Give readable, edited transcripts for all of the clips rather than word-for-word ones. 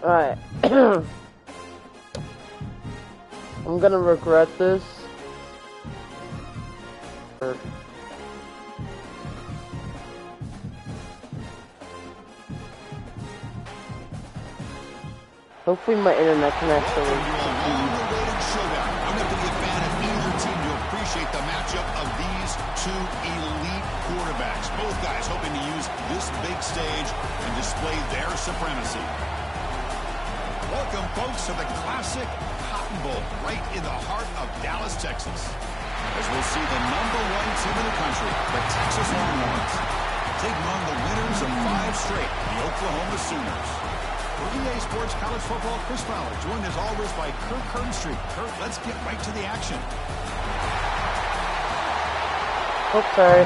Alright. I'm gonna regret this. Hopefully my internet can actually showdown. I'm going to be a fan of either team to appreciate the matchup of these two elite quarterbacks. Both guys hoping to use this big stage and display their supremacy. Welcome, folks, to the classic Cotton Bowl right in the heart of Dallas, Texas. As we'll see the #1 team in the country, the Texas Longhorns, taking on the winners of 5 straight, the Oklahoma Sooners. For EA Sports College Football, Chris Fowler, joined as always by Kirk Herbstreit. Kirk, let's get right to the action. Okay.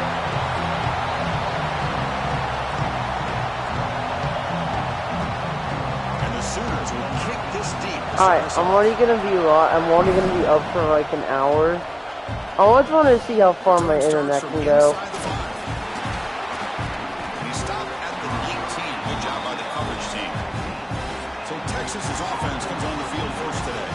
And the Sooners will kick this deep. Alright, I'm only gonna be up for like an hour. I always want to see how far my internet can go. Texas's offense comes on the field first today.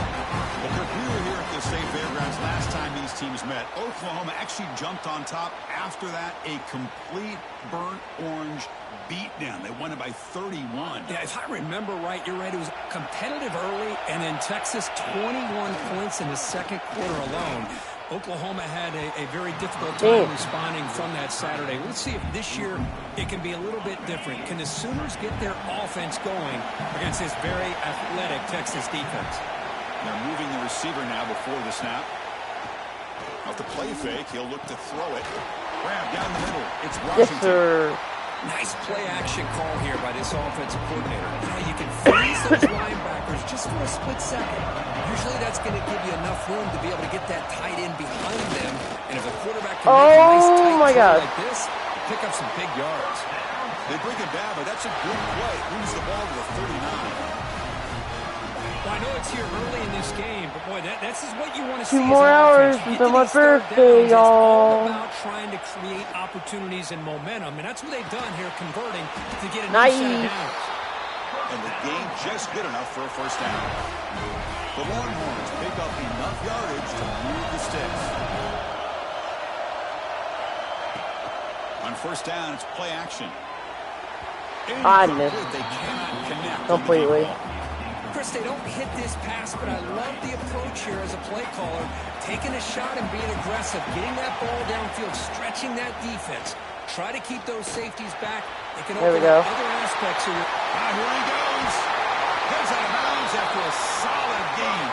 Well, Kirk, we were here at the State Fairgrounds last time these teams met. Oklahoma actually jumped on top. After that, a complete burnt orange beatdown. They won it by 31. Yeah, if I remember right, you're right. It was competitive early, and then Texas 21 points in the second quarter alone. Oklahoma had a very difficult time responding from that Saturday. Let's see if this year it can be a little bit different. Can the Sooners get their offense going against this very athletic Texas defense? They're moving the receiver now before the snap. Off the play fake, he'll look to throw it. Grab down the middle. It's Washington. Yes, sir. Nice play-action call here by this offensive coordinator. You can freeze those linebackers just for a split second. Usually that's going to give you enough room to be able to get that tight end behind them. And if a quarterback can make a nice tight throw like this, pick up some big yards. They bring it down, but that's a good play. Moves the ball to the 39. Well, I know it's here early in this game, but boy, this is what you want to see. 2 more hours until my birthday, y'all. It's all about trying to create opportunities and momentum, and that's what they've done here, converting to get a nice set of downs. And the game just good enough for a first down. The Longhorns pick up enough yardage to move the sticks. On first down, it's play action. I missed. They cannot connect completely. Chris, they don't hit this pass, but I love the approach here as a play caller. Taking a shot and being aggressive, getting that ball downfield, stretching that defense. Try to keep those safeties back. They can open up other aspects of it. Here he goes. Heads out of bounds after a solid game.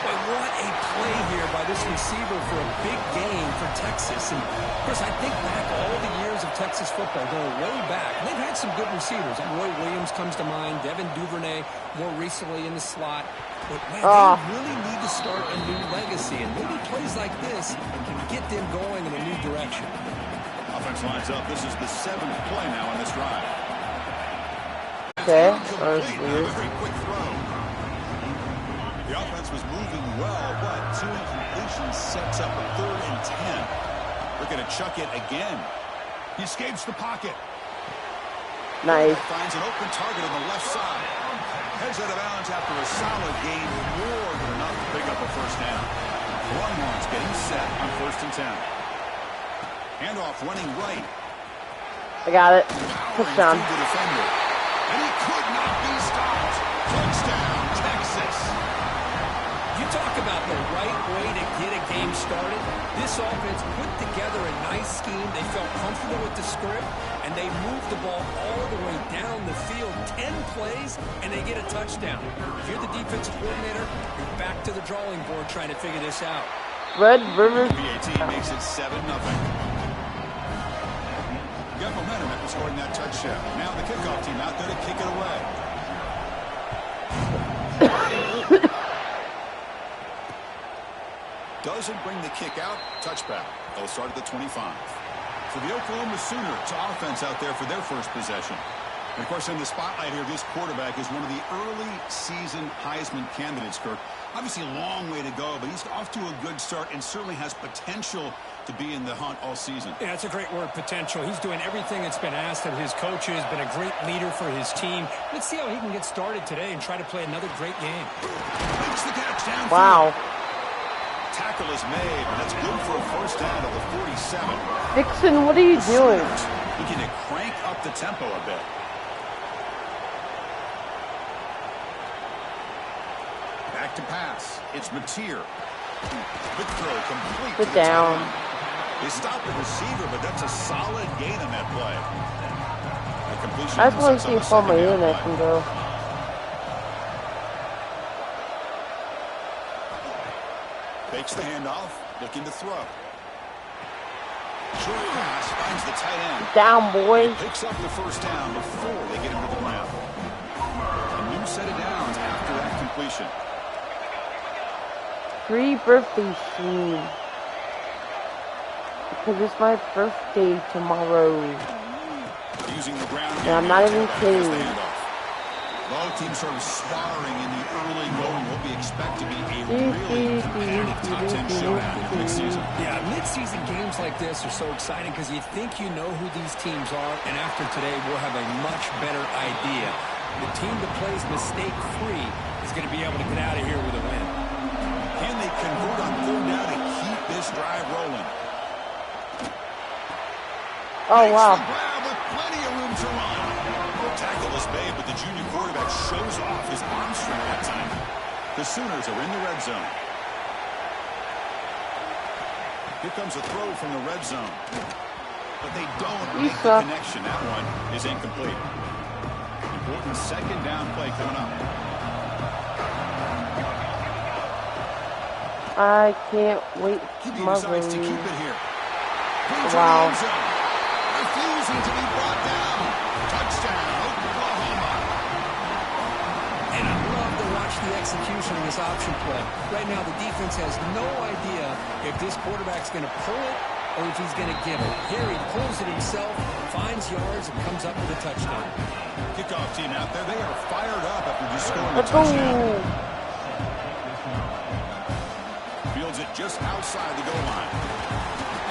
But what a play here by this receiver for a big game for Texas. And, Chris, I think back all the years of Texas football, going way back. And they've had some good receivers. Roy Williams comes to mind, Devin Duvernay more recently in the slot. But, man, they really need to start a new legacy. And maybe plays like this can get them going in a new direction. Offense lines up. This is the 7th play now on this drive. Okay. Very quick throw. The offense was moving well, but 2 incompletions sets up a 3rd and 10. They're going to chuck it again. He escapes the pocket. Nice. Finds an open target on the left side. Heads out of bounds after a solid gain, more than enough to pick up a first down. Longhorns getting set on 1st and 10. Handoff running right. I got it. Touchdown. And he could not be stopped. Touchdown, Texas. You talk about the right way to get a game started. This offense put together a nice scheme. They felt comfortable with the script, and they moved the ball all the way down the field. 10 plays, and they get a touchdown. If you're the defensive coordinator, you're back to the drawing board trying to figure this out. Red River. PAT makes it 7-0. Got momentum after scoring that touchdown. Now the kickoff team out there to kick it away. Doesn't bring the kick out. Touchback. They'll start at the 25. For the Oklahoma Sooners, offense out there for their first possession. And of course, in the spotlight here, this quarterback is one of the early season Heisman candidates, Kirk. Obviously a long way to go, but he's off to a good start and certainly has potential to be in the hunt all season. Yeah, that's a great word, potential. He's doing everything that's been asked of his coaches, been a great leader for his team. Let's see how he can get started today and try to play another great game. Makes the catch downfield. Wow. Tackle is made, and that's good for a first down at the 47. Dixon, what are you doing? Looking to crank up the tempo a bit. Back to pass. It's Mateer. Quick throw, complete. Sit down. They stopped the receiver, but that's a solid gain on that play. The completion. I just want to see how far my internet can go. Fakes the handoff, looking to throw. Short pass finds the tight end. Down, boys. Picks up the first down before they get him to the ground. A new set of downs after that completion. Pre-birthday scene. Because it's my birthday tomorrow. Using the ground. And I'm not even kidding. Both teams sort of sparring in the early going. What we expect to be a really competitive top 10 showdown in mid-season. Yeah, mid-season games like this are so exciting because you think you know who these teams are, and after today we'll have a much better idea. The team that plays mistake-free is going to be able to get out of here with a win. Can they convert on third down and keep this drive rolling? Oh, wow. With plenty of room to run. Tackle is made, but the junior quarterback shows off his arm strength that time. The Sooners are in the red zone. Here comes a throw from the red zone. But they don't make the connection. That one is incomplete. Important second down play coming up. I can't wait for my decides to keep room. it here. Wow. Refusing to be brought down. Touchdown, Oklahoma. And I love to watch the execution of this option play. Right now, the defense has no idea if this quarterback's going to pull it or if he's going to give it. Here he pulls it himself, finds yards, and comes up with a touchdown. Kickoff team out there. They are fired up after just scoring a Let's go. touchdown. Fields it just outside the goal line.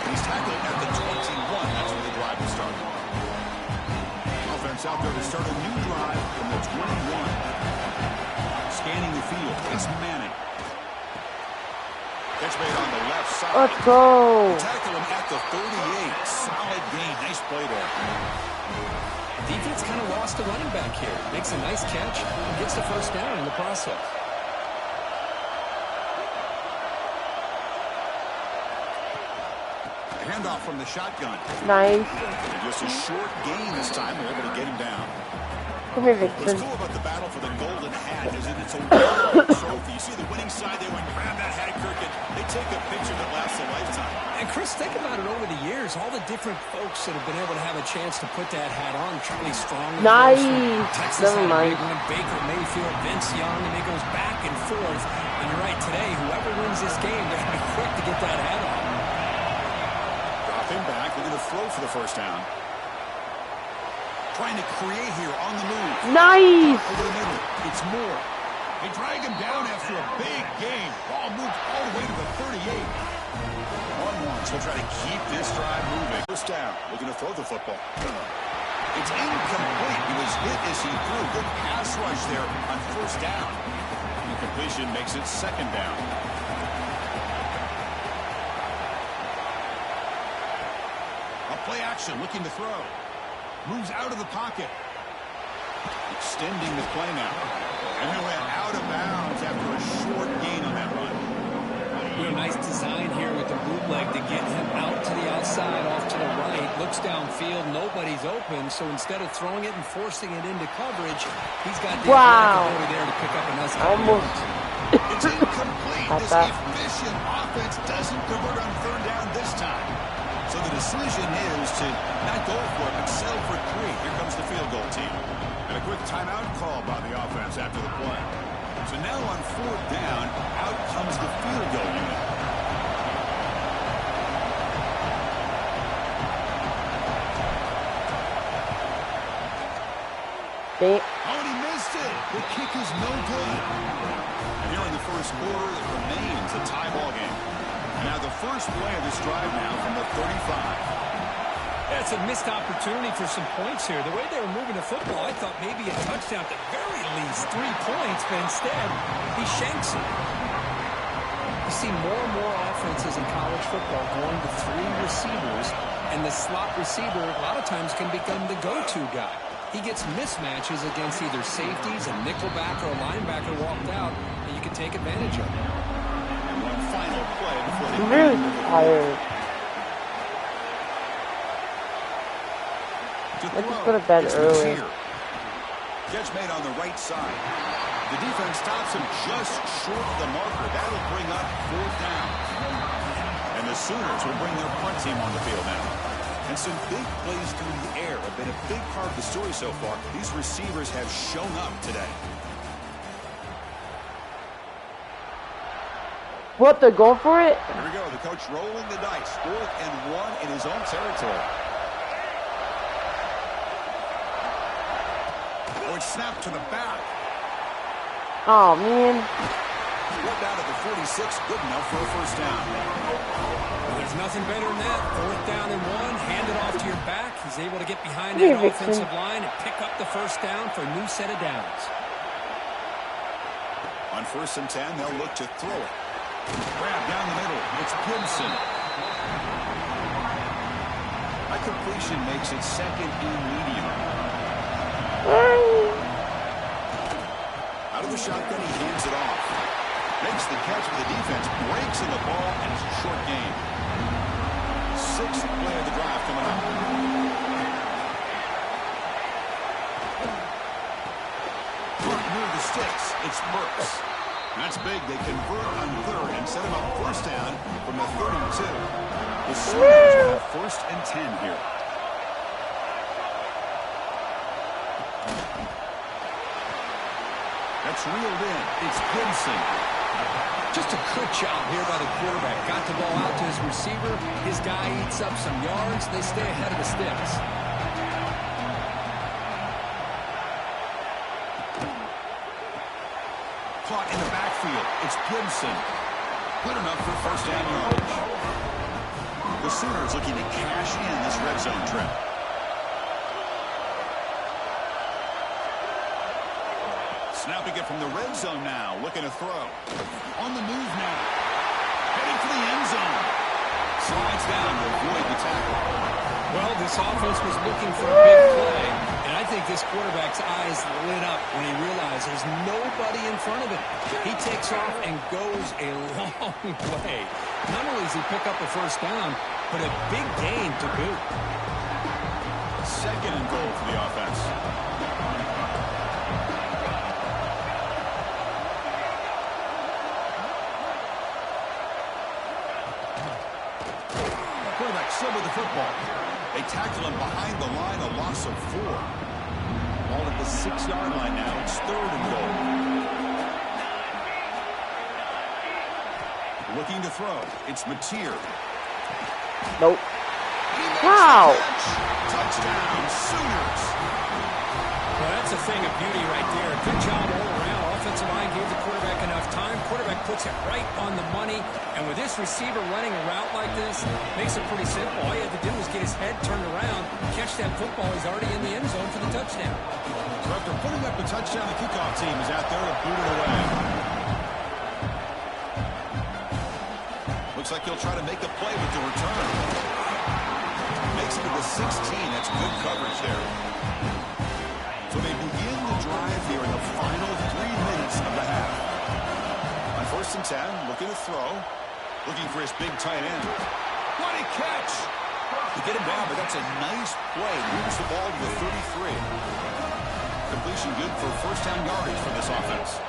He's tackled at the 21. That's where the drive will start. Offense out there to start a new drive from the 21. Scanning the field. It's Manning. Catch made on the left side. Let's go. Tackle him at the 38. Solid gain. Nice play there. Defense kind of lost a running back here. Makes a nice catch and gets the first down in the process. Handoff from the shotgun. Nice. And just a short gain this time. They're able to get him down. Come here, What's Vixen. cool about the battle for the golden hat is that it's a winning trophy. You see the winning side, they went grab that hat, Kirk, and they take a picture that lasts a lifetime. And Chris, think about it over the years. All the different folks that have been able to have a chance to put that hat on. Charlie Strong. of Nice. course, from Texas Never had a mind. big one. Baker Mayfield, Vince Young, and it goes back and forth. And you're right, today, whoever wins this game, they're going to be quick to get that hat on. Drop him back. They're going to throw for the first down. Trying to create here on the move. Nice. Over the middle. It's Moore. They drag him down after a big gain. Ball moved all the way to the 38. On one, so try to keep this drive moving. First down. Looking to throw the football. It's incomplete. He was hit as he threw. Good pass rush there on first down. Incompletion makes it second down. A play action. Looking to throw. Moves out of the pocket. Extending the play now. And he went out of bounds after a short gain on that run. You know, nice design here with the bootleg to get him out to the outside, off to the right. Looks downfield, nobody's open, so instead of throwing it and forcing it into coverage, he's got the ability there to pick up a nice Almost. It's incomplete. This efficient offense doesn't convert on third down this time. So the decision is to not go for it, but settle for 3. Here comes the field goal team. And a quick timeout call by the offense after the play. So now on fourth down, out comes the field goal unit. They, Oh, and he missed missed it. The kick is no good. And here in the first quarter, it remains a tie ball game. Now the first play of this drive now from the 35. That's a missed opportunity for some points here. The way they were moving the football, I thought maybe a touchdown at the very least, 3 points, but instead, he shanks it. You see more and more offenses in college football going to 3 receivers, and the slot receiver a lot of times can become the go-to guy. He gets mismatches against either safeties, a nickelback, or a linebacker walked out, and you can take advantage of it. And one final play before they I'm really tired. Let's just go to bed early. Catch made on the right side. The defense stops him just short of the marker. That'll bring up 4th down. And the Sooners will bring their punt team on the field now. And some big plays through the air have been a big part of the story so far. These receivers have shown up today. What, they're going for it? Here we go. The coach rolling the dice. 4th and 1 in his own territory. Snap to the back. Oh, man. One down at the 46, good enough for a first down. Well, there's nothing better than that. 4th down and 1, hand it off to your back. He's able to get behind that offensive line and pick up the first down for a new set of downs. On 1st and 10, they'll look to throw it. Grab down the middle. It's Gibson. A completion makes it 2nd and medium. Out of the shotgun, he hands it off. Makes the catch, but the defense breaks in the ball, and it's a short game. 6th play of the drive coming up. Front near the sticks. It's Burks. That's big. They convert on 3rd and set him up 1st down from the 32. The Sooners have 1st and 10 here. That's reeled in. It's Gibson. Just a good job here by the quarterback. Got the ball out to his receiver. His guy eats up some yards. They stay ahead of the sticks. Caught in the backfield. It's Gibson. Good enough for 1st down yardage. The Sooners looking to cash in this red zone trip. Snapping it from the red zone now. Looking to throw. On the move now. Heading for the end zone. Slides down to avoid the tackle. Well, this offense was looking for a big play, and I think this quarterback's eyes lit up when he realized there's nobody in front of him. He takes off and goes a long way. Not only does he pick up a first down, but a big gain to boot. 2nd and goal for the offense. Still with the football. They tackle him behind the line, a loss of 4. Ball at the 6-yard line now. It's 3rd and goal. Looking to throw. It's Mateer. Nope. Wow. Touchdown, Sooners. Well, that's a thing of beauty right there. Good job all around. Offensive line gave the quarterback enough time. Quarterback puts it right on the money. And with this receiver running a route like this, makes it pretty simple. All you have to do is get his head turned around, catch that football. He's already in the end zone for the touchdown. So after putting up the touchdown, the kickoff team is out there to boot it away. Looks like he'll try to make a play with the return. Makes it to the 16. That's good coverage there. So they begin the drive here in the final 3 minutes of the half. On 1st and 10, looking to throw. Looking for his big tight end. What a catch! To get him down, but that's a nice play. Moves the ball to the 33. Completion good for 1st down yardage for this offense.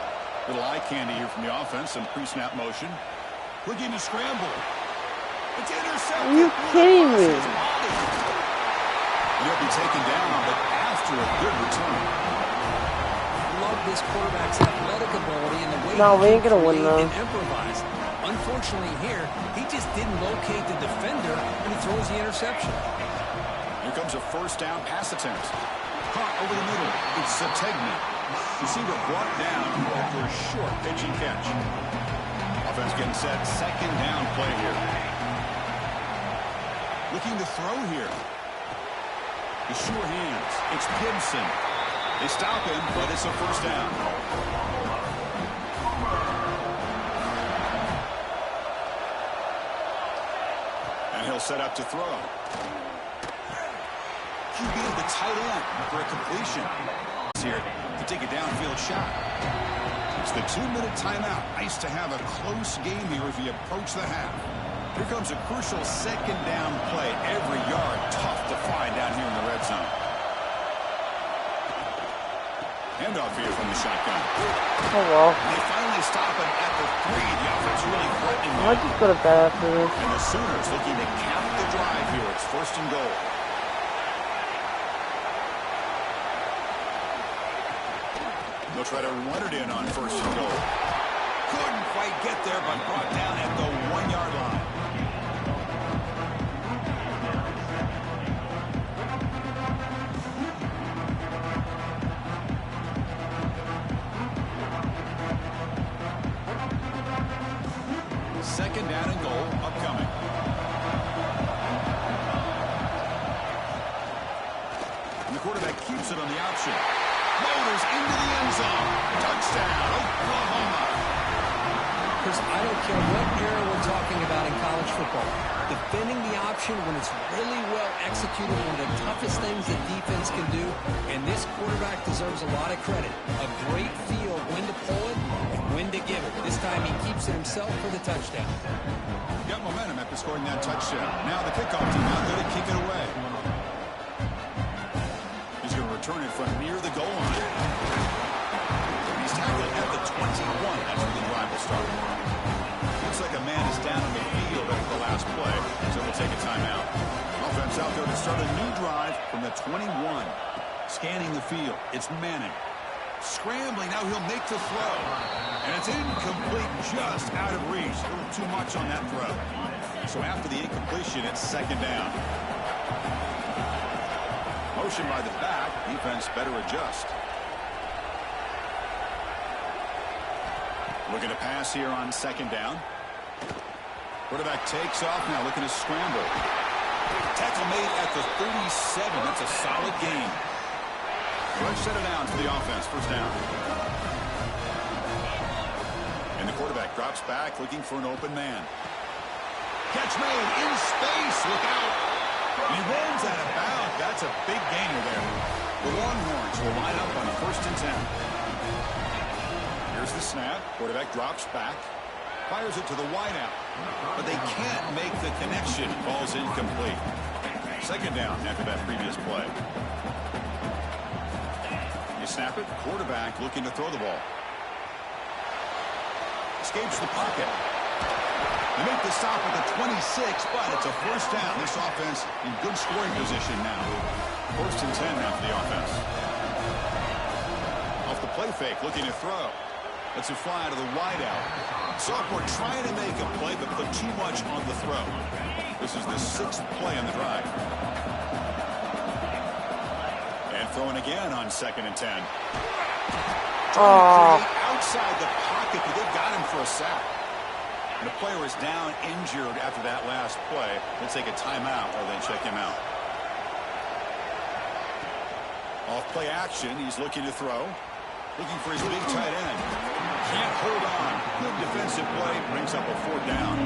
Little eye candy here from the offense. Some pre-snap motion. Looking to scramble. It's intercepted. Are you kidding me? He'll be taken down, but after a good return. Love this quarterback's athletic ability and the way We ain't gonna win though. and improvise. Unfortunately here, he just didn't locate the defender when he throws the interception. Here comes a 1st down pass attempt. Caught over the middle. It's Sategna. Receiver brought down after a short pitching catch. Offense getting set. Second down play here. Looking to throw here. The sure hands. It's Gibson. They stop him, but it's a first down. And he'll set up to throw. QB the tight end for a completion. Here to take a downfield shot. It's the 2-minute timeout. Nice to have a close game here as we approach the half. Here comes a crucial second down play. Every yard tough to find down here in the red zone. Handoff here from the shotgun. Oh well. They finally stop him at the 3. The offense really threatening. I just go to bed after this. And the Sooners looking to cap the drive here. It's first and goal. They'll try to run it in on first and goal. Couldn't quite get there, but brought down at the 1-yard line. Second down and goal upcoming. And the quarterback keeps it on the option. Motors into the end zone. Touchdown, Oklahoma. Chris, I don't care what era we're talking about in college football. Defending the option when it's really well executed, one of the toughest things that defense can do, and this quarterback deserves a lot of credit. A great feel of when to pull it and when to give it. This time he keeps it himself for the touchdown. Got momentum after scoring that touchdown. Now the kickoff team out there to kick it away. He's going to return it from near the goal line. He's tackled at the 21. That's where the drive will start. Looks like a man is down on the field after the last play, so we'll take a timeout. Offense out there to start a new drive from the 21. Scanning the field. It's Manning. Scrambling. Now he'll make the throw. And it's incomplete, just out of reach. A little too much on that throw. So after the incompletion, it's second down. Motion by the back. Defense better adjust. Looking to pass here on second down. Quarterback takes off now, looking to scramble. Tackle made at the 37. That's a solid gain. Rush set it down for the offense. First down. And the quarterback drops back, looking for an open man. Catch made in space. Look out. He runs out of bounds. That's a big gainer there. The Longhorns will line up on first and 10. Here's the snap. Quarterback drops back. Fires it to the wideout. But they can't make the connection. Ball's incomplete. Second down after that previous play. You snap it. Quarterback looking to throw the ball. Escapes the pocket. They make the stop at the 26, but it's a first down. This offense in good scoring position now. First and 10 now for the offense. Off the play fake, looking to throw. Lets it fly out of the wideout. Sophomore trying to make a play, but put too much on the throw. This is the 6th play on the drive. And throwing again on second and 10. Outside the pocket, but they've got him for a sack. And the player is down injured after that last play. They'll take a timeout or then check him out. Off play action, he's looking to throw. Looking for his big tight end. Can't hold on. Good defensive play. Brings up a fourth down.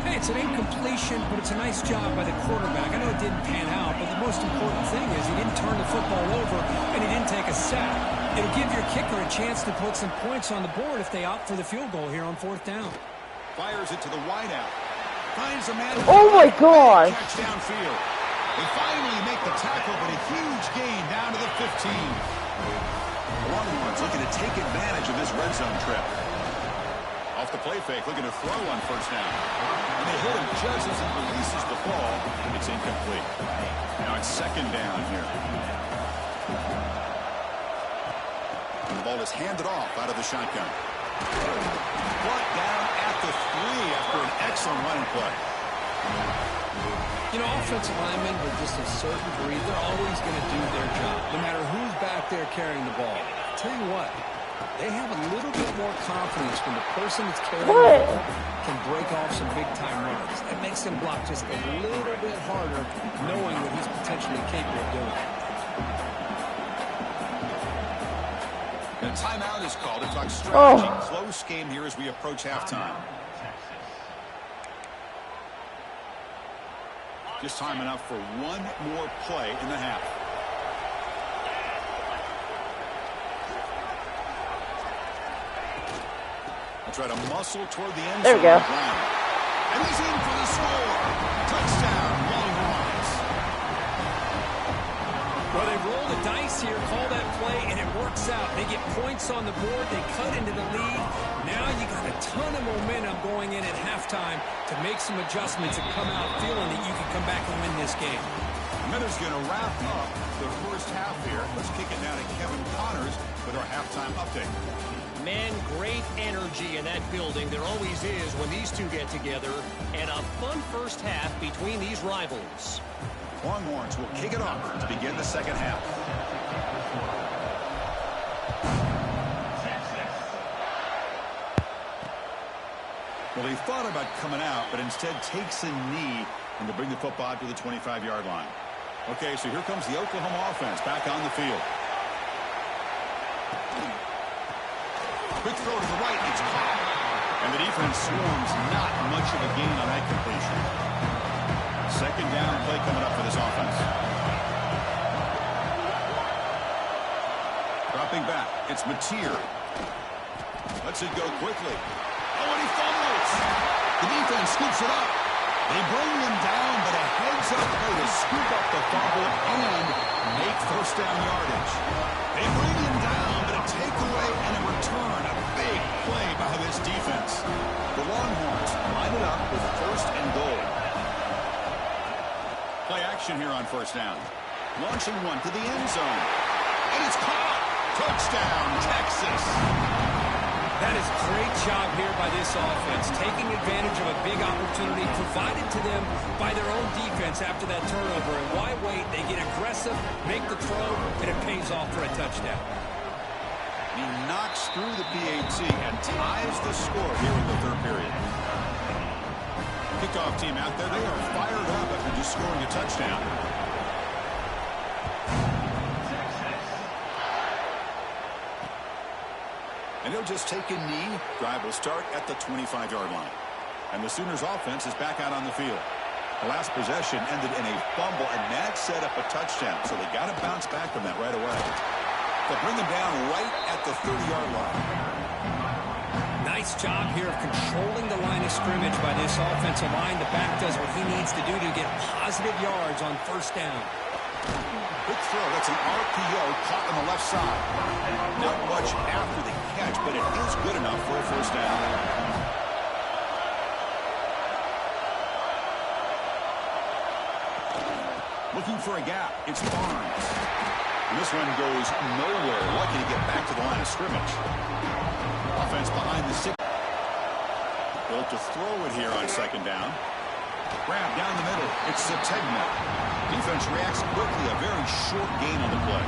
Hey, it's an incompletion, but it's a nice job by the quarterback. I know it didn't pan out, but the most important thing is he didn't turn the football over and he didn't take a sack. It'll give your kicker a chance to put some points on the board if they opt for the field goal here on fourth down. Fires it to the wideout. Finds a man. Oh my God! Catch downfield. They finally make the tackle, but a huge gain down to the 15. The Longhorns looking to take advantage of this red zone trip. Off the play fake, looking to throw on first down. And they hit him just as he releases the ball. It's incomplete. Now it's second down here. And the ball is handed off out of the shotgun. Brought down at the 3 after an excellent running play. You know, offensive linemen with just a certain breed, they're always going to do their job, no matter who's back there carrying the ball. tell you what, they have a little bit more confidence when the person that's carrying the What? ball can break off some big-time runs. It makes them block just a little bit harder, knowing what he's potentially capable of doing. And a timeout is called to talk strategy. Close game here as we approach halftime. Just time enough for one more play in the half. I'll try to muscle toward the end zone. There we go. And he's in for the score. Touchdown, Longhorns. Well, they roll the dice here, call that play, and it works out. They get points on the board. They cut into the lead. Now you got a ton of momentum going in at halftime to make some adjustments and come out feeling that you can come back and win this game. Heather's going to wrap up the first half here. Let's kick it now to Kevin Connors with our halftime update. Man, great energy in that building. There always is when these two get together. And a fun first half between these rivals. Longhorns will kick it off to begin the second half. Well, he thought about coming out, but instead takes a knee and to bring the football to the 25-yard line. Okay, so here comes the Oklahoma offense back on the field. Quick throw to the right, it's caught. And the defense swarms, not much of a gain on that completion. Second down play coming up for this offense. Dropping back, it's Mateer. Lets it go quickly. Oh, and he fumbles. The defense scoops it up. They bring him down, but a heads-up play to scoop up the fumble and make first down yardage. They bring him down, but a takeaway and a return. A big play by this defense. The Longhorns line it up with first and goal. Play action here on first down. Launching one to the end zone. And it's caught. Touchdown, Texas. That is a great job here by this offense, taking advantage of a big opportunity provided to them by their own defense after that turnover. And why wait? They get aggressive, make the throw, and it pays off for a touchdown. He knocks through the PAT and ties the score here in the third period. Kickoff team out there, they are fired up after just scoring a touchdown. And he'll just take a knee. Drive will start at the 25-yard line. And the Sooners offense is back out on the field. The last possession ended in a fumble, and that set up a touchdown. So they got to bounce back from that right away. They'll bring them down right at the 30-yard line. Nice job here of controlling the line of scrimmage by this offensive line. The back does what he needs to do to get positive yards on first down. Quick throw. That's an RPO caught on the left side. Not much after the catch, but it is good enough for a first down. Looking for a gap. It's Barnes. And this one goes nowhere. Lucky to get back to the line of scrimmage. Offense behind the 6. Built to throw it here on second down. Grab down the middle. It's Sategna. Defense reacts quickly. A very short gain on the play.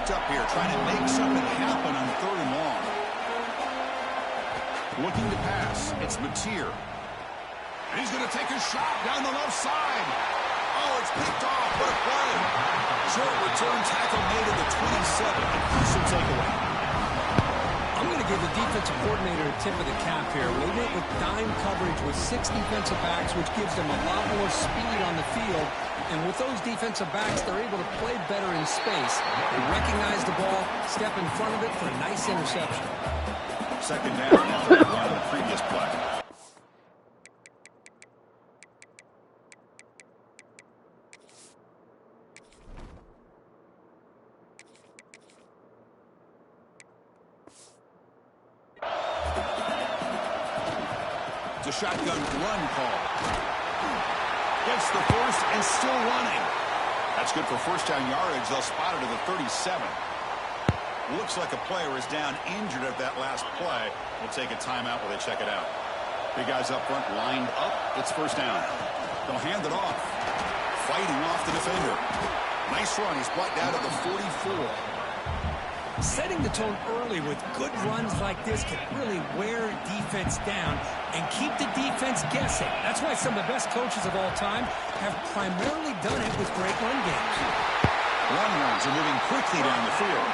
Up here, trying to make something happen on third and long. Looking to pass. It's Mateer. And he's going to take a shot down the left side. Oh, it's picked off. What a play. Short return tackle made at the 27. A crucial takeaway. I'm going to give the defensive coordinator a tip of the cap here. They went with dime coverage with 6 defensive backs, which gives them a lot more speed on the field. And with those defensive backs, they're able to play better in space. They recognize the ball, step in front of it for a nice interception. Second down after the run on the previous play. It's a shotgun run call. Gets the first and still running. That's good for first down yardage. They'll spot it at the 37. Looks like a player is down injured at that last play. We'll take a timeout while they check it out. Big guys up front lined up. It's first down. They'll hand it off. Fighting off the defender. Nice run. He's brought down to the 44. Setting the tone early with good runs like this can really wear defense down and keep the defense guessing. That's why some of the best coaches of all time have primarily done it with great run games. Run runs are moving quickly down the field.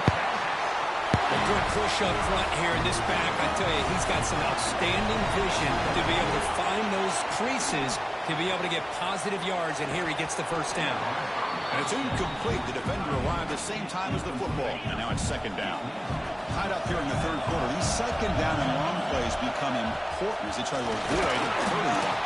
A good push up front here in this back. I tell you, he's got some outstanding vision to be able to find those creases to be able to get positive yards, and here he gets the first down. And it's incomplete. The defender arrived at the same time as the football, and now it's second down. Tied up here in the third quarter. These second down and long plays become important as they try to avoid hurting them.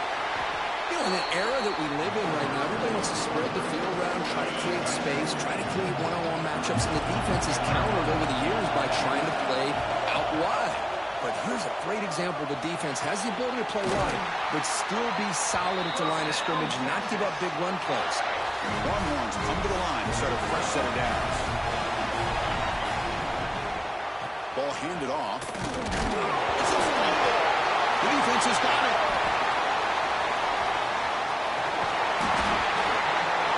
You know, in an era that we live in right now, everybody wants to spread the field around, try to create space, try to create one-on-one matchups, and the defense has countered over the years by trying to play out wide. But here's a great example. The defense has the ability to play wide, but still be solid at the line of scrimmage, not give up big run plays. Longhorns come to the line to start a fresh set of downs. Ball handed off. The defense has got it.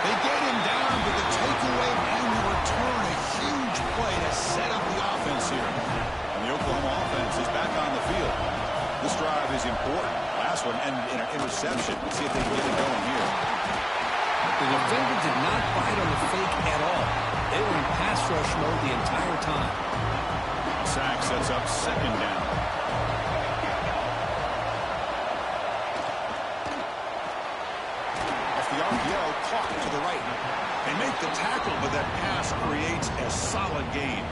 They get him down with the takeaway and the return. A huge play to set up the offense here. And the Oklahoma offense is back on the field. This drive is important. Last one and an interception. Let's see if they can get it going here. The defender did not bite on the fake at all. They were in pass rush mode the entire time. Sack sets up second down. Off the RPO, caught to the right. They make the tackle, but that pass creates a solid gain.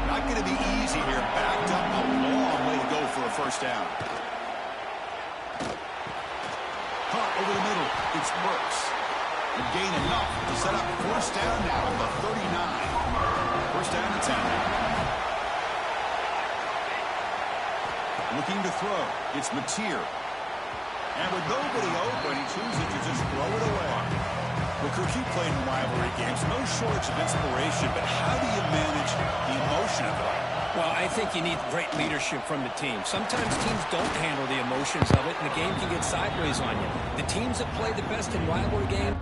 Not going to be easy here. Backed up a long way to go for a first down. Caught over the middle. It's Burks. And gain enough to set up first down now at the 39. First down and 10. Looking to throw. It's Mateer. And with nobody open, he chooses to just throw it away. Well, Coach, you played in rivalry games. No shortage of inspiration, but how do you manage the emotion of it all? Well, I think you need great leadership from the team. Sometimes teams don't handle the emotions of it, and the game can get sideways on you. The teams that play the best in rivalry games.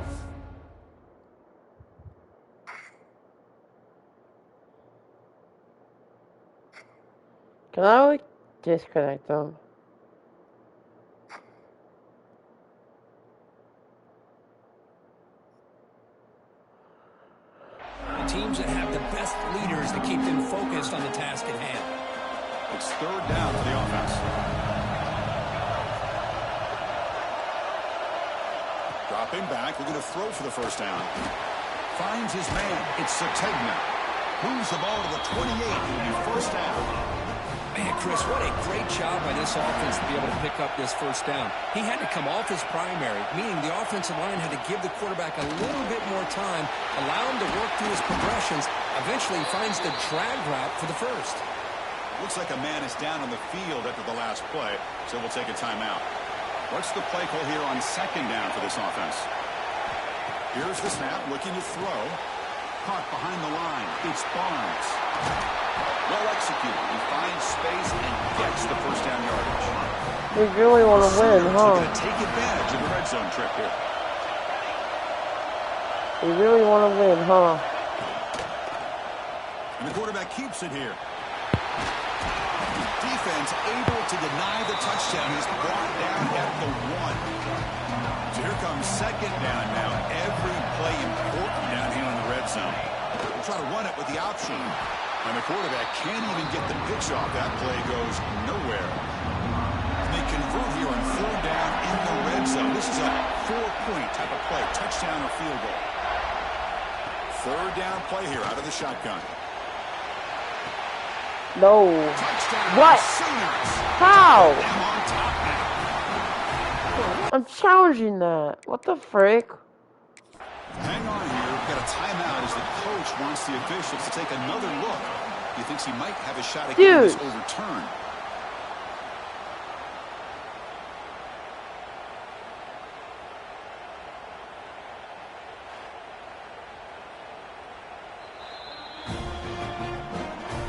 Can I disconnect them? The teams that have the best leaders to keep them focused on the task at hand. It's third down for the offense. Dropping back, looking to throw for the first down. Finds his man. It's Sategna. Moves the ball to the 28. It'll be first down. Man, Chris, what a great job by this offense to be able to pick up this first down. He had to come off his primary, meaning the offensive line had to give the quarterback a little bit more time, allow him to work through his progressions. Eventually, he finds the drag route for the first. Looks like a man is down on the field after the last play, so we'll take a timeout. What's the play call here on second down for this offense? Here's the snap, looking to throw. Caught behind the line. It's Barnes. Well executed. He finds space and gets the first down yardage. We really want to win, huh? Going to take advantage of the red zone trip here. We really want to win, huh? And the quarterback keeps it here. Defense able to deny the touchdown. He's brought down at the 1. So here comes second down now. Every play important down here in the red zone. We'll try to run it with the option. And the quarterback can't even get the pitch off. That play goes nowhere. And they convert here on third down in the red zone. This is a 4-point type of play. Touchdown or field goal. Third down play here out of the shotgun. No. Touchdown. What? Sooners. How? Them on top now. I'm challenging that. What the frick? Hang on here. We've got a timeout as the coach wants the officials to take another look. He thinks he might have a shot at getting this overturned.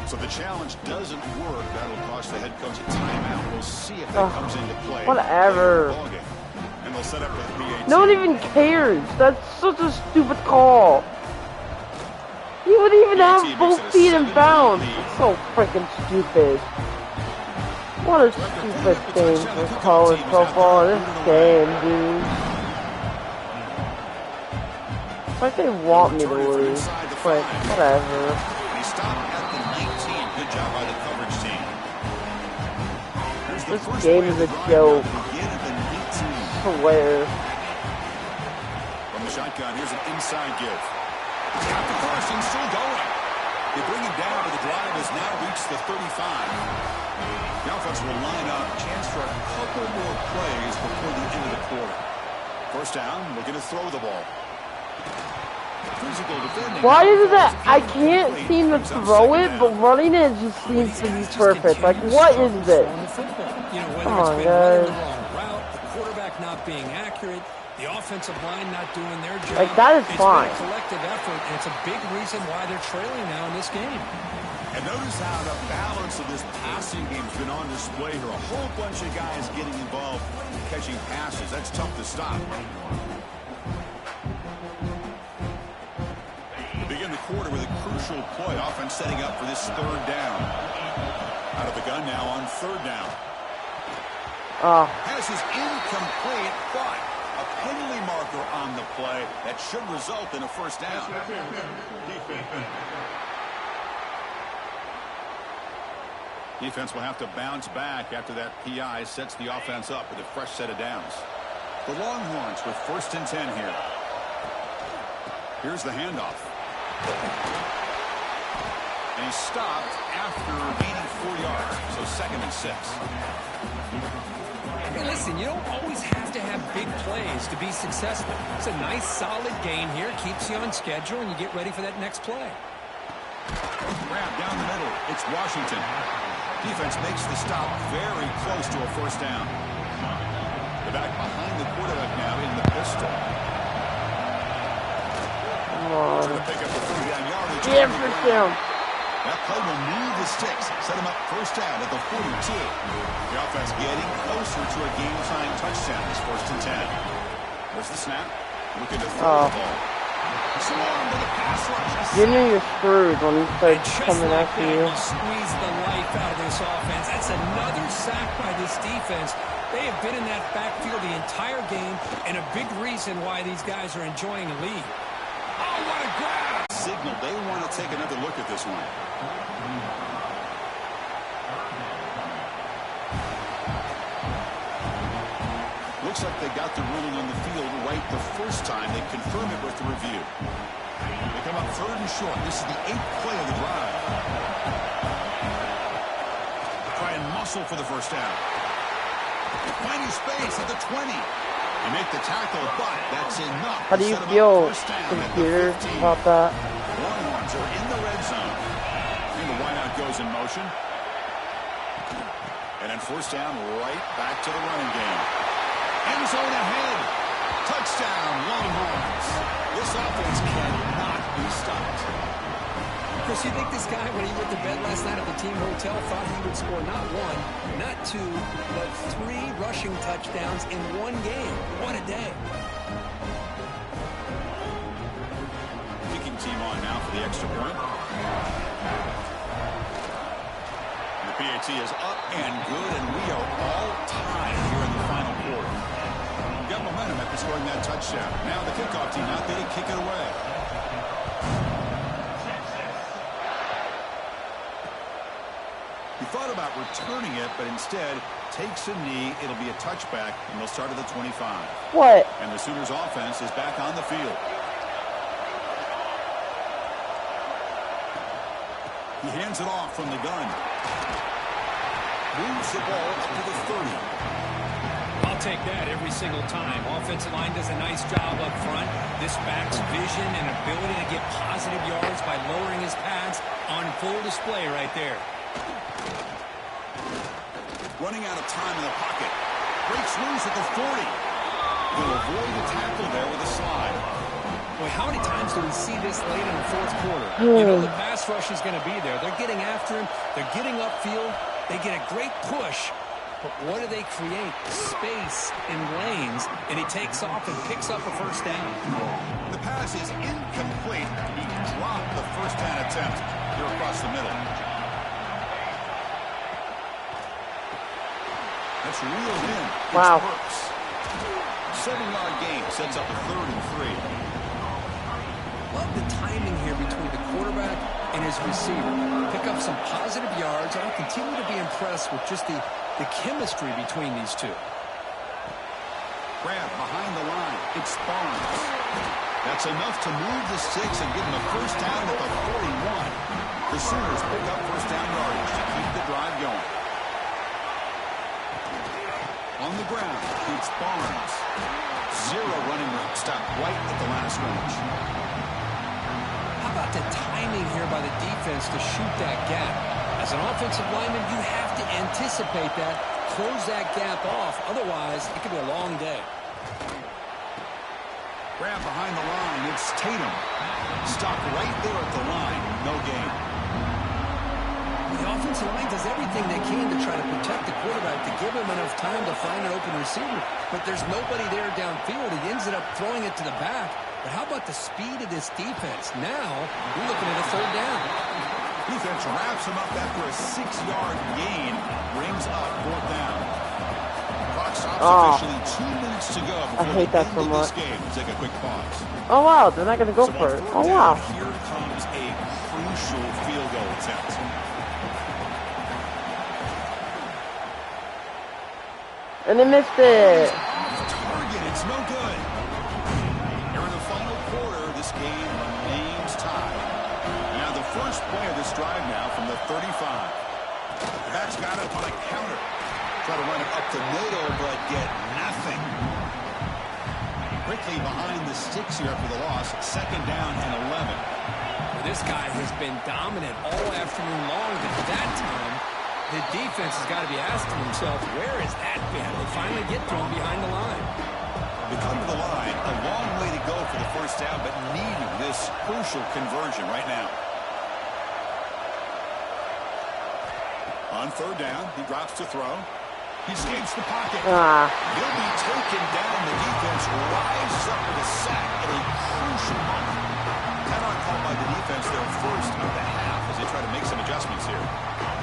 So the challenge doesn't work. That'll cost the head coach a timeout. We'll see if that comes into play. Whatever. And they'll set up for the PAT. No one even cares. That's such a stupid call. You would even have both feet in bounds. It's so freaking stupid. What a stupid thing for college football in this game, dude. It's like they want me to lose, but whatever. He stopped at the 19. Good job by the coverage team. This game is a joke. I swear. From the shotgun, here's an inside give. He's got the Carson still going. They bring him down, but the drive has now reached the 35. The offense will line up. Chance for a couple more plays before the end of the quarter. First down, looking to throw the ball. Physical defending. Why is that? I can't seem to throw it, but running it just seems to be perfect. Like, what is this? Come on, guys. The quarterback not being accurate, the offensive line not doing their job. Like, that is fine. It's been a collective effort, and it's a big reason why they're trailing now in this game. And notice how the balance of this passing game has been on display here. A whole bunch of guys getting involved catching passes. That's tough to stop. They begin the quarter with a crucial play. Offense setting up for this third down. Out of the gun now on third down. Pass is incomplete, but a penalty marker on the play that should result in a first down. Defense will have to bounce back after that PI sets the offense up with a fresh set of downs. The Longhorns with 1st and 10 here. Here's the handoff. And he stopped after gaining 4 yards, so 2nd and 6. Hey, listen, you don't always have to have big plays to be successful. It's a nice, solid gain here. Keeps you on schedule, and you get ready for that next play. Grab down the middle. It's Washington. Defense makes the stop very close to a first down. The back behind the quarterback now in the pistol. Come on. To pick up the 3-down yardage. Yeah, first down. That play will move the sticks. Set him up first down at the 42. The offense getting closer to a game-time touchdown. It's 1st and 10. There's the snap. Looking to throw the ball. Swarm to the pass rush. You knew you're screwed when he starts coming like after you. Squeeze the life out of this offense. That's another sack by this defense. They have been in that backfield the entire game, and a big reason why these guys are enjoying a lead. Oh, what a grab! Signal they want to take another look at this one. Looks like they got the ruling on the field right the first time. They confirm it with the review. They come up 3rd and short. This is the 8th play of the drive. Try and muscle for the first down. Finding space at the 20. They make the tackle, but that's enough. How do you feel, computer, about that? Longhorns are in the red zone. And the wideout goes in motion. And then first down, right back to the running game. End zone ahead. Touchdown, Longhorns. This offense cannot be stopped. Chris, you think this guy, when he went to bed last night at the team hotel, thought he would score not 1, not 2, but 3 rushing touchdowns in one game? What a day. Kicking team on now for the extra point. The PAT is up and good, and we are all tied here in the final quarter. We got momentum after scoring that touchdown. Now the kickoff team out there to kick it away. He thought about returning it, but instead takes a knee. It'll be a touchback, and they'll start at the 25. What? And the Sooners offense is back on the field. He hands it off from the gun. Moves the ball up to the 30. I'll take that every single time. Offensive line does a nice job up front. This back's vision and ability to get positive yards by lowering his pads on full display right there. Running out of time in the pocket. Breaks loose at the 40. He'll avoid the tackle there with a slide. Boy, how many times do we see this late in the fourth quarter? You know the pass rush is going to be there. They're getting after him. They're getting upfield. They get a great push. But what do they create? Space in lanes. And he takes off and picks up a first down. The pass is incomplete. He dropped the first down attempt here across the middle. That's reeled in. Wow. 7-yard gain sets up a 3rd and 3. Love the timing here between the quarterback and his receiver. Pick up some positive yards. I'll continue to be impressed with just the chemistry between these two. Grab behind the line. It's Barnes. That's enough to move the sticks and give him a first down at the 41. The Sooners pick up first down yardage to keep the drive going. On the ground, it's Barnes. 0 running room. Stopped right at the last range. How about the timing here by the defense to shoot that gap? As an offensive lineman, you have to anticipate that, close that gap off. Otherwise, it could be a long day. Grab behind the line. It's Tatum. Stopped right there at the line. No gain. The offensive line does everything they can to try to protect the quarterback, to give him enough time to find an open receiver. But there's nobody there downfield. He ends up throwing it to the back. But how about the speed of this defense? Now, we're looking at a 3rd down. Defense wraps him up after a 6-yard gain. Brings up 4th down. Clock stops officially 2 minutes to go before I hate that so much. this game. We'll take a quick pause. Oh wow, they're not gonna go for it. Oh wow. Here comes a crucial field goal attempt. And they missed it. Target, it's no good. Here in the final quarter, this game remains tied. Now the first play of this drive now from the 35. The back's got it on a counter. Try to run it up the middle, but get nothing. Quickly behind the sticks here after the loss. 2nd down and 11. This guy has been dominant all afternoon long. At that time, the defense has got to be asking themselves, where is that been? They finally get to him behind the line. They come to the line, a long way to go for the first down, but needing this crucial conversion right now. On 3rd down, he drops to throw. He escapes the pocket. He'll be taken down. The defense rises up with a sack at a crucial moment. Timeout called by the defense their first of the half as they try to make some adjustments here.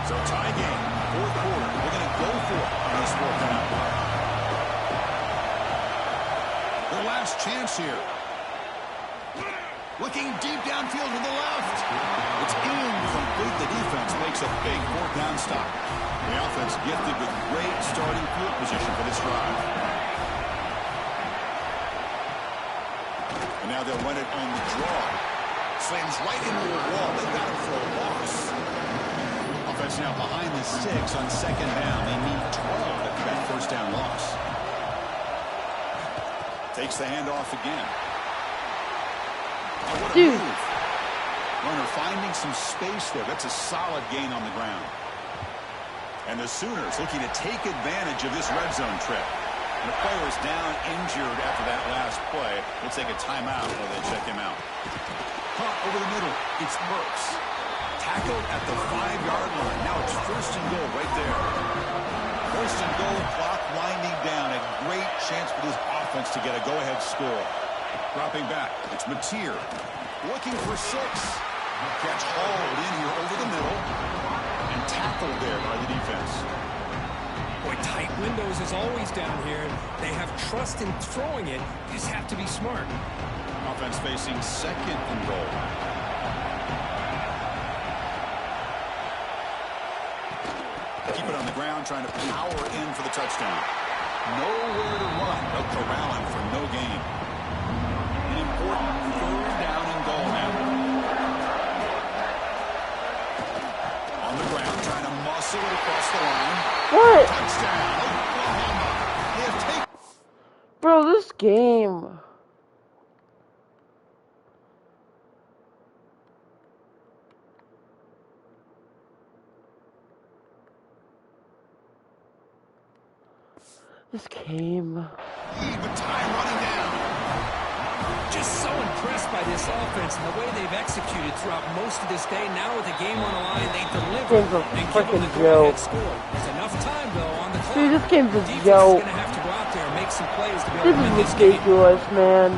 So tie game, 4th quarter. We're going to go for it on this 4th down. Their last chance here. Looking deep downfield to the left. It's incomplete. The defense makes a big 4th down stop. The offense gifted with great starting field position for this drive. And now they'll run it on the draw. Slams right into a wall. They got it for a loss. Offense now behind the sticks on 2nd down. They need 12 after that first down loss. Takes the handoff again. Oh, what a move. Runner finding some space there. That's a solid gain on the ground. And the Sooners looking to take advantage of this red zone trip. And the player is down injured after that last play. We'll take a timeout while they check him out. Caught over the middle. It's Burks. Tackled at the 5-yard line. Now it's 1st and goal right there. 1st and goal, clock winding down. A great chance for this offense to get a go-ahead score. Dropping back, it's Mateer. Looking for 6. Catch hauled in here over the middle. And tackled there by the defense. Boy, tight windows is always down here. They have trust in throwing it. You just have to be smart. Offense facing 2nd and goal. Keep it on the ground, trying to power in for the touchdown. Nowhere to run. They'll corral him for no gain. An important 3rd down and goal now. On the ground, trying to muscle it across the line. What? Touchdown, Oklahoma. They have taken... Bro, this game. This game. Lead with time running down. Just so impressed by this offense and the way they've executed throughout most of this day. Now with the game on the line, they deliver and give them the go-ahead score. There's enough time, though, on the clock. Dude, this game's a Defense joke. is going to have to go out there and make some plays to be able to win This this is game. ridiculous, man.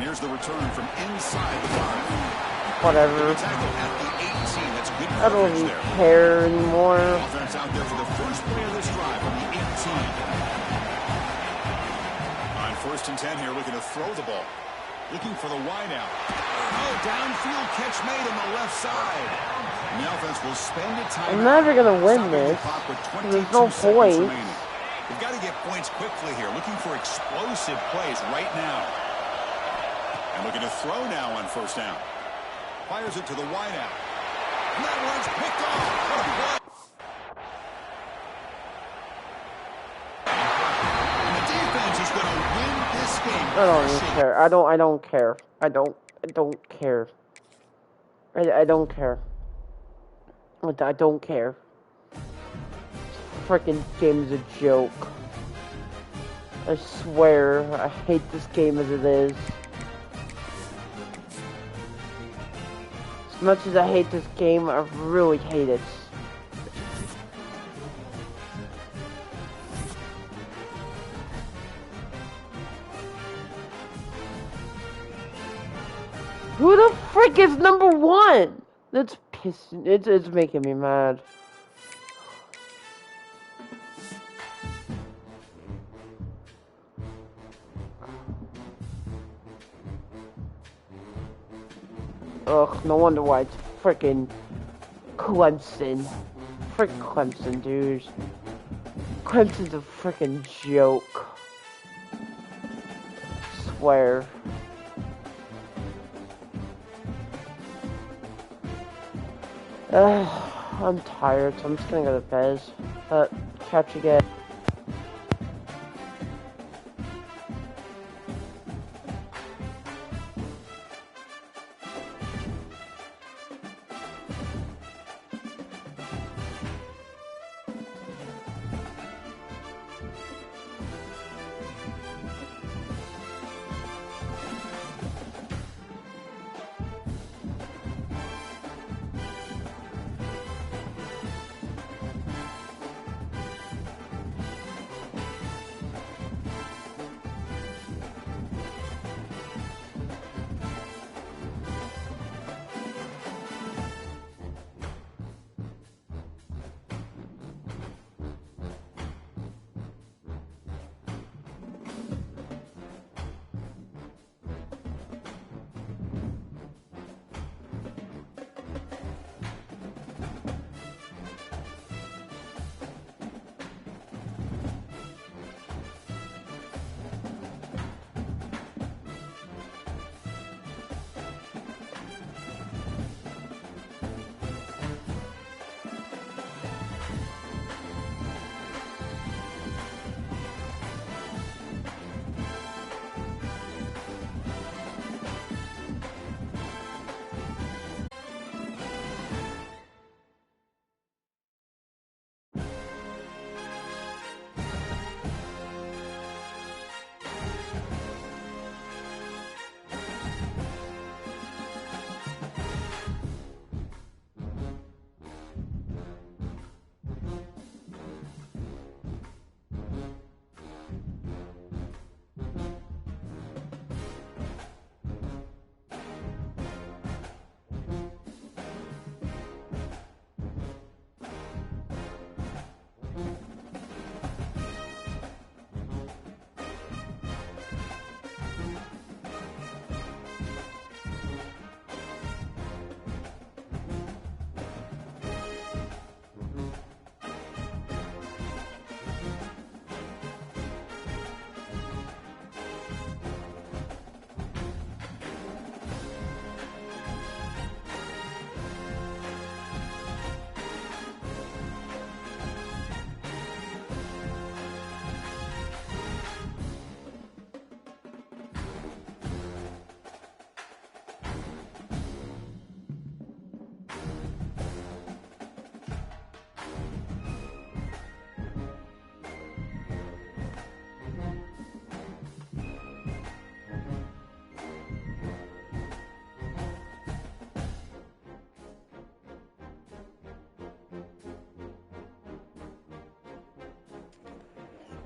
Here's the return from inside the 5. Whatever. Tackle at the 18. That's good I don't coverage even there. care anymore. Offense out there for the first play of this drive on the 18. On 1st and 10 here, looking to throw the ball. Looking for the wide out. Oh, downfield catch made on the left side. And the offense will spend a time. I'm never gonna win this. There's no point. They've got to get points quickly here. Looking for explosive plays right now. And looking to throw now on 1st down. Fires it to the wide out. And that one's picked off. What a play. And the defense is going to win this game. I don't even care. I don't care. I don't care. I don't care. I don't care. This freaking game is a joke. I swear, I hate this game as it is. As much as I hate this game, I really hate it. Who the frick is number 1? That's pissing. It's making me mad. Ugh, no wonder why it's frickin' Clemson. Frick Clemson, dude. Clemson's a frickin' joke. Swear. I'm tired, so I'm just gonna go to bed. But catch you again.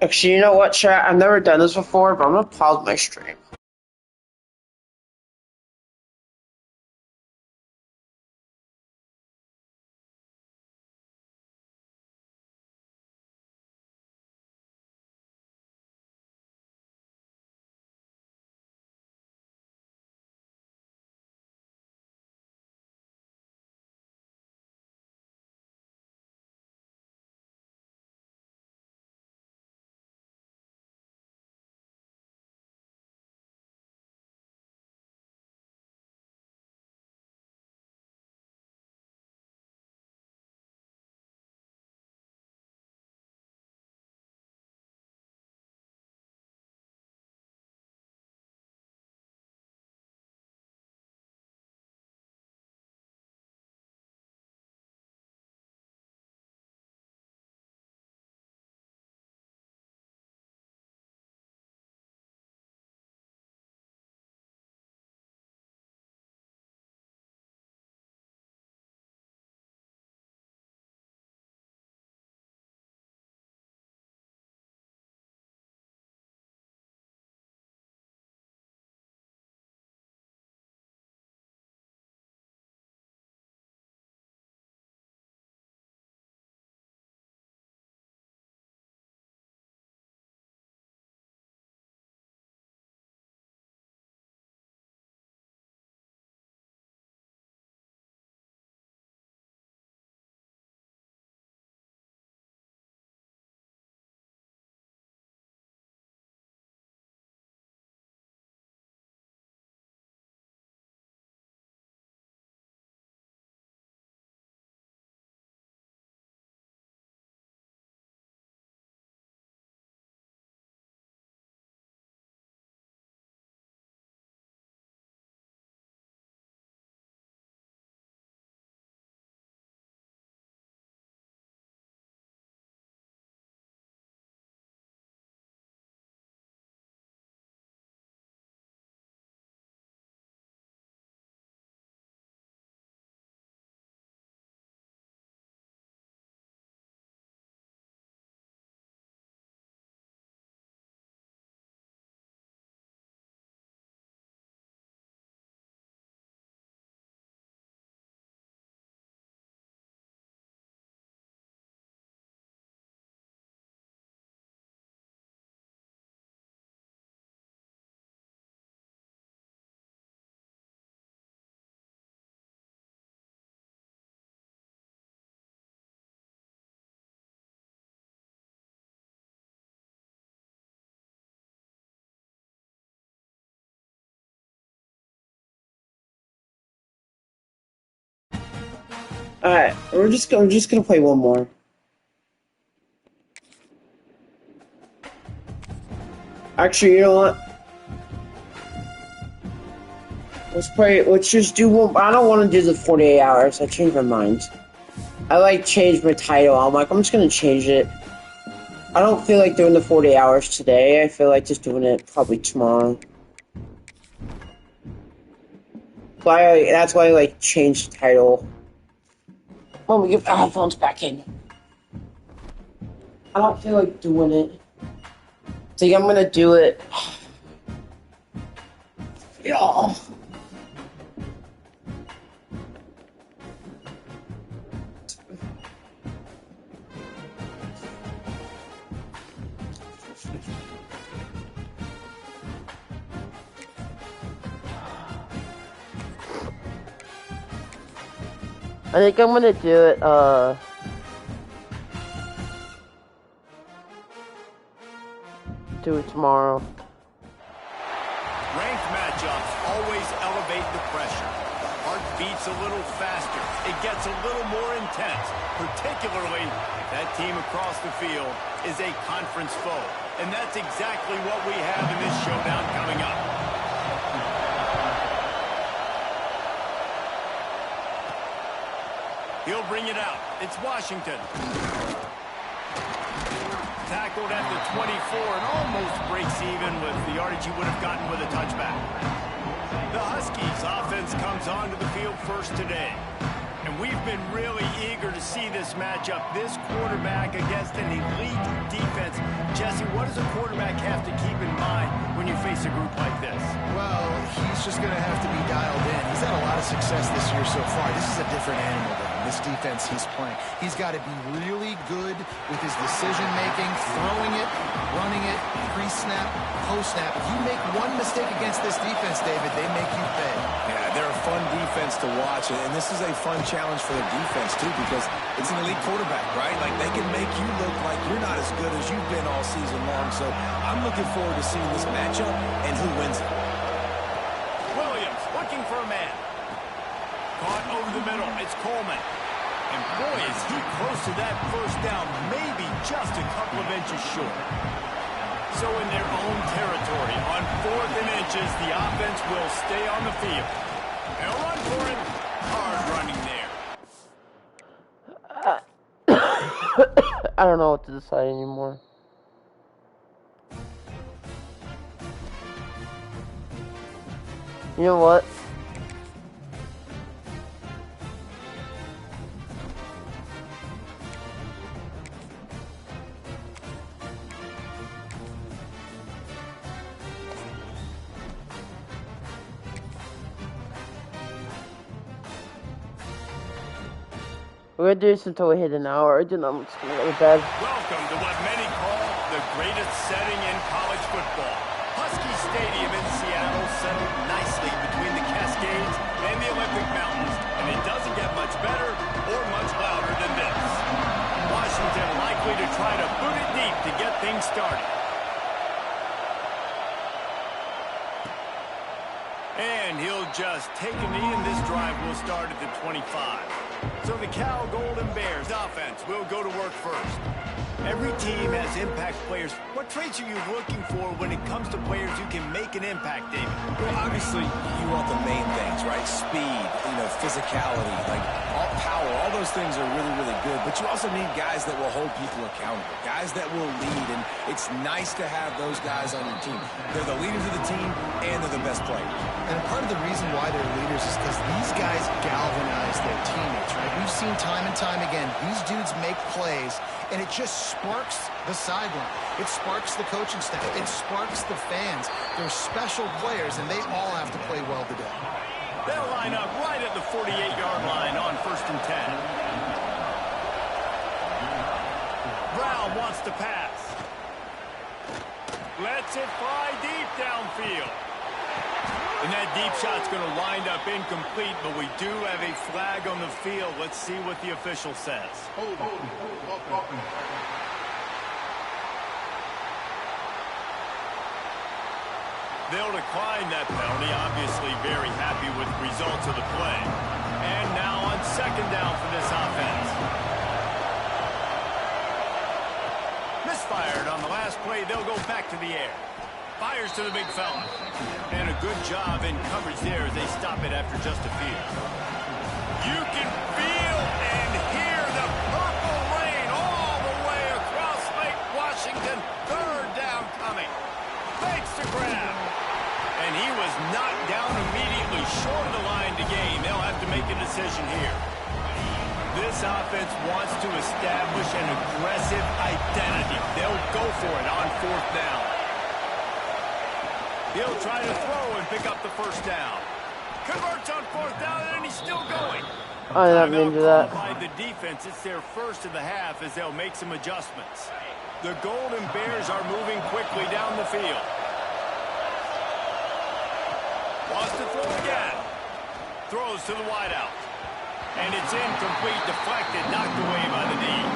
Actually, you know what, chat? I've never done this before, but I'm gonna pause my stream. Alright, we're just gonna play one more. Actually, you know what? Let's just do one. I don't want to do the 48 hours. I changed my mind. I changed my title. I'm just gonna change it. I don't feel like doing the 48 hours today. I feel like just doing it probably tomorrow. That's why I changed the title. Let me get the headphones back in. I don't feel like doing it. I think I'm gonna do it. Yeah. I think I'm gonna do it, do it tomorrow. Ranked matchups always elevate the pressure. The heart beats a little faster. It gets a little more intense, particularly if that team across the field is a conference foe. And that's exactly what we have in this showdown coming up. He'll bring it out. It's Washington. Tackled at the 24 and almost breaks even with the yardage he would have gotten with a touchback. The Huskies offense comes onto the field first today. And And we've been really eager to see this matchup. This quarterback against an elite defense. Jesse, what does a quarterback have to keep in mind when you face a group like this? Well, he's just going to have to be dialed in. He's had a lot of success this year so far. This is a different animal than this defense he's playing. He's got to be really good with his decision-making, throwing it, running it, pre-snap, post-snap. If you make one mistake against this defense, David, they make you pay. Yeah, they're a fun defense to watch, and this is a fun challenge for the defense, too, because it's an elite quarterback, right? Like, they can make you look like you're not as good as you've been all season long, so I'm looking forward to seeing this matchup and who wins it. Williams looking for a man. Caught over the middle. It's Coleman. And boy, is he close to that first down, maybe just a couple of inches short. So in their own territory, on 4th and inches, the offense will stay on the field. They'll run for it. Hard running there. I don't know what to decide anymore. You know what? We're gonna do this until we hit an hour, then I'm just gonna go to bed. Welcome to what many call the greatest setting in college football. Husky Stadium in Seattle settled nicely between the Cascades and the Olympic Mountains, and it doesn't get much better or much louder than this. Washington likely to try to boot it deep to get things started. And he'll just take a knee, and this drive will start at the 25. So the Cal Golden Bears offense will go to work first. Every team has impact players. What traits are you looking for when it comes to players who can make an impact, David? Well, obviously, you want the main things, right? Speed, physicality, like all power. All those things are really, really good. But you also need guys that will hold people accountable, guys that will lead. And it's nice to have those guys on your team. They're the leaders of the team, and they're the best players. And part of the reason why they're leaders is because these guys galvanize their teammates, right? We've seen time and time again, these dudes make plays, and it just sparks the sideline. It sparks the coaching staff. It sparks the fans. They're special players, and they all have to play well today. They'll line up right at the 48-yard line on 1st and 10. Brown wants to pass. Lets it fly deep downfield. And that deep shot's going to wind up incomplete, but we do have a flag on the field. Let's see what the official says. They'll decline that penalty, obviously very happy with the results of the play. And now on 2nd down for this offense. Misfired on the last play. They'll go back to the air. Fires to the big fella. And a good job in coverage there as they stop it after just a few. You can feel and hear the purple rain all the way across Lake Washington. 3rd down coming. Fakes to grab. And he was knocked down immediately short of the line to gain. They'll have to make a decision here. This offense wants to establish an aggressive identity. They'll go for it on 4th down. He'll try to throw and pick up the 1st down. Converts on 4th down, and he's still going. I didn't mean to do that. By the defense, it's their first of the half as they'll make some adjustments. The Golden Bears are moving quickly down the field. Wants to throw again. Throws to the wideout. And it's incomplete, deflected, knocked away by the knee.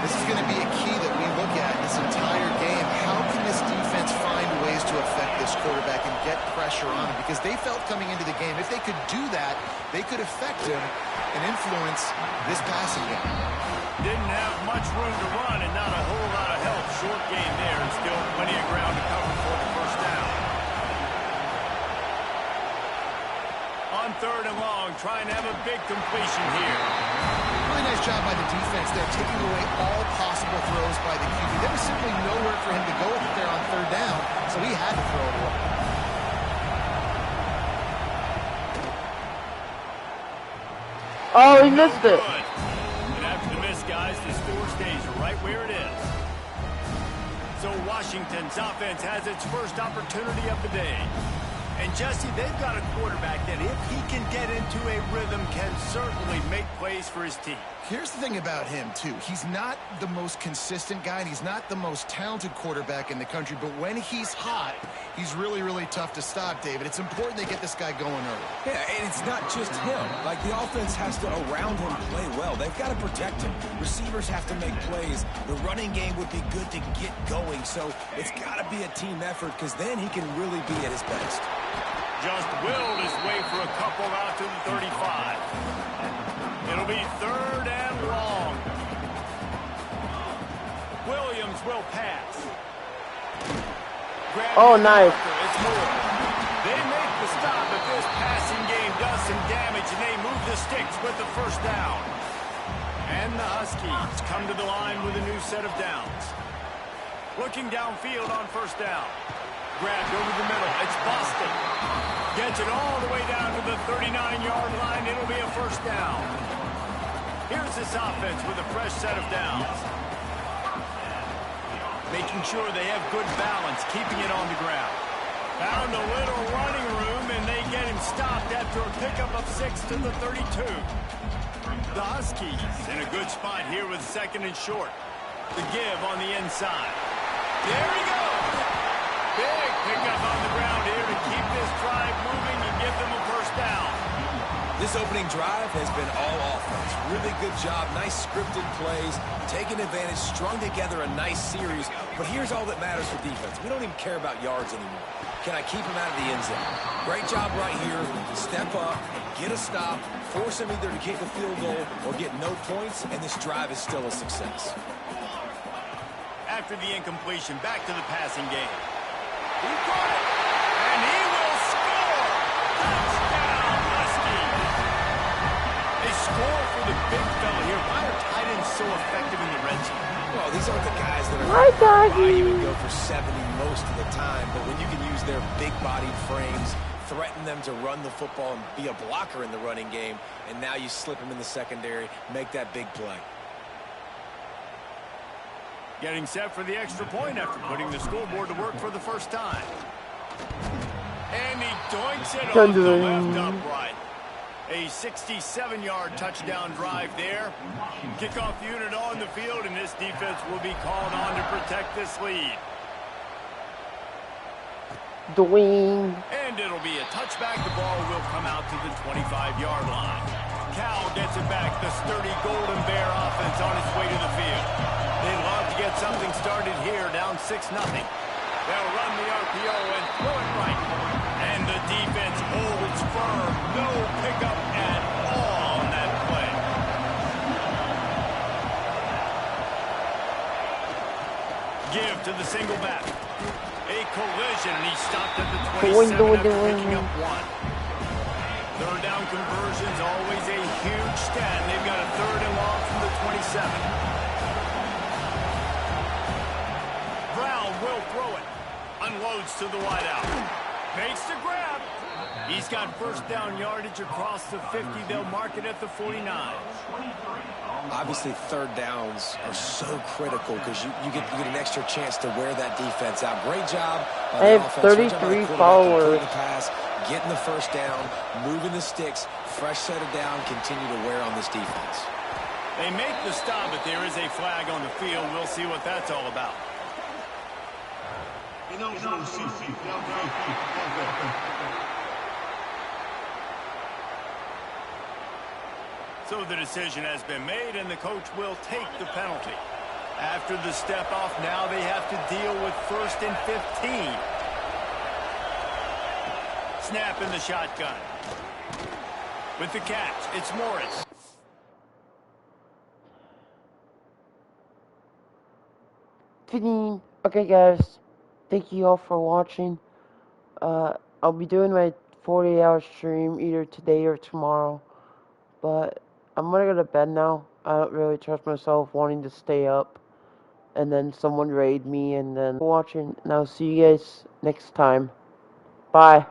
This is going to be a key that we look at this entire game. How can this defense find ways to affect this quarterback and get pressure on him? Because they felt coming into the game, if they could do that, they could affect him and influence this passing game. Didn't have much room to run and not a whole lot of help. Short game there and still plenty of ground to cover for the 1st down. On 3rd and long, trying to have a big completion here. Really nice job by the defense there, taking away all possible throws by the QB. There was simply nowhere for him to go with it there on 3rd down, so he had to throw it away. Oh, he missed it. And after the miss, guys, the score stays right where it is. So Washington's offense has its first opportunity of the day. And Jesse, they've got a quarterback that if he can get into a rhythm can certainly make plays for his team. Here's the thing about him, too. He's not the most consistent guy, and he's not the most talented quarterback in the country, but when he's hot, he's really, really tough to stop, David. It's important they get this guy going early. Yeah, and it's not just him. Like, the offense has to, around him, play well. They've got to protect him. Receivers have to make plays. The running game would be good to get going, so it's got to be a team effort because then he can really be at his best. Just willed his way for a couple out to the 35. It'll be 3rd and long. Williams will pass. Oh, nice. It's Moore. They make the stop, but this passing game does some damage, and they move the sticks with the first down. And the Huskies come to the line with a new set of downs. Looking downfield on first down. Grabbed over the middle. It's Boston. Gets it all the way down to the 39-yard line. It'll be a first down. Here's this offense with a fresh set of downs. Making sure they have good balance, keeping it on the ground. Found a little running room, and they get him stopped after a pickup of 6 to the 32. The Huskies in a good spot here with 2nd and short. The give on the inside. There he goes. Big pickup on the ground here to keep this drive moving and give them a first down. This opening drive has been all offense. Really good job. Nice scripted plays. Taking advantage. Strung together a nice series. But here's all that matters for defense. We don't even care about yards anymore. Can I keep him out of the end zone? Great job right here. Step up. Get a stop. Force him either to kick a field goal or get no points. And this drive is still a success. After the incompletion, back to the passing game. He got it, and he will score! Touchdown, Huskies! They score for the big fella here. Why are tight ends so effective in the red zone? Well, these aren't the guys that are Doggy. you would go for 70 most of the time, but when you can use their big-bodied frames, threaten them to run the football and be a blocker in the running game, and now you slip them in the secondary, make that big play. Getting set for the extra point after putting the scoreboard to work for the first time. And he doinks it off the left upright. A 67-yard touchdown drive there. Kickoff unit on the field, and this defense will be called on to protect this lead. Dwayne. And it'll be a touchback. The ball will come out to the 25-yard line. Cal gets it back. The sturdy Golden Bear offense on its way to the field. They'd love to get something started here, down 6-0. They'll run the RPO and throw it right. And the defense holds firm. No pickup at all on that play. Give to the single back. A collision, and he stopped at the 27 after picking up 1. Third down conversions, always a huge stat. They've got a 3rd and long from the 27. Brown will throw it. Unloads to the wideout. Makes the grab. He's got first down yardage across the 50. They'll mark it at the 49. Obviously, 3rd downs are so critical because you get an extra chance to wear that defense out. Great job by I the have offense. 33 followers. The pass, getting the first down, moving the sticks, fresh set of down, continue to wear on this defense. They make the stop, but there is a flag on the field. We'll see what that's all about. So the decision has been made, and the coach will take the penalty. After the step off, now they have to deal with 1st and 15. Snap in the shotgun. With the catch, it's Morris. Okay, guys. Thank you all for watching. I'll be doing my 40-hour stream either today or tomorrow. But I'm gonna go to bed now. I don't really trust myself wanting to stay up. And then someone raid me and then watching. And I'll see you guys next time. Bye.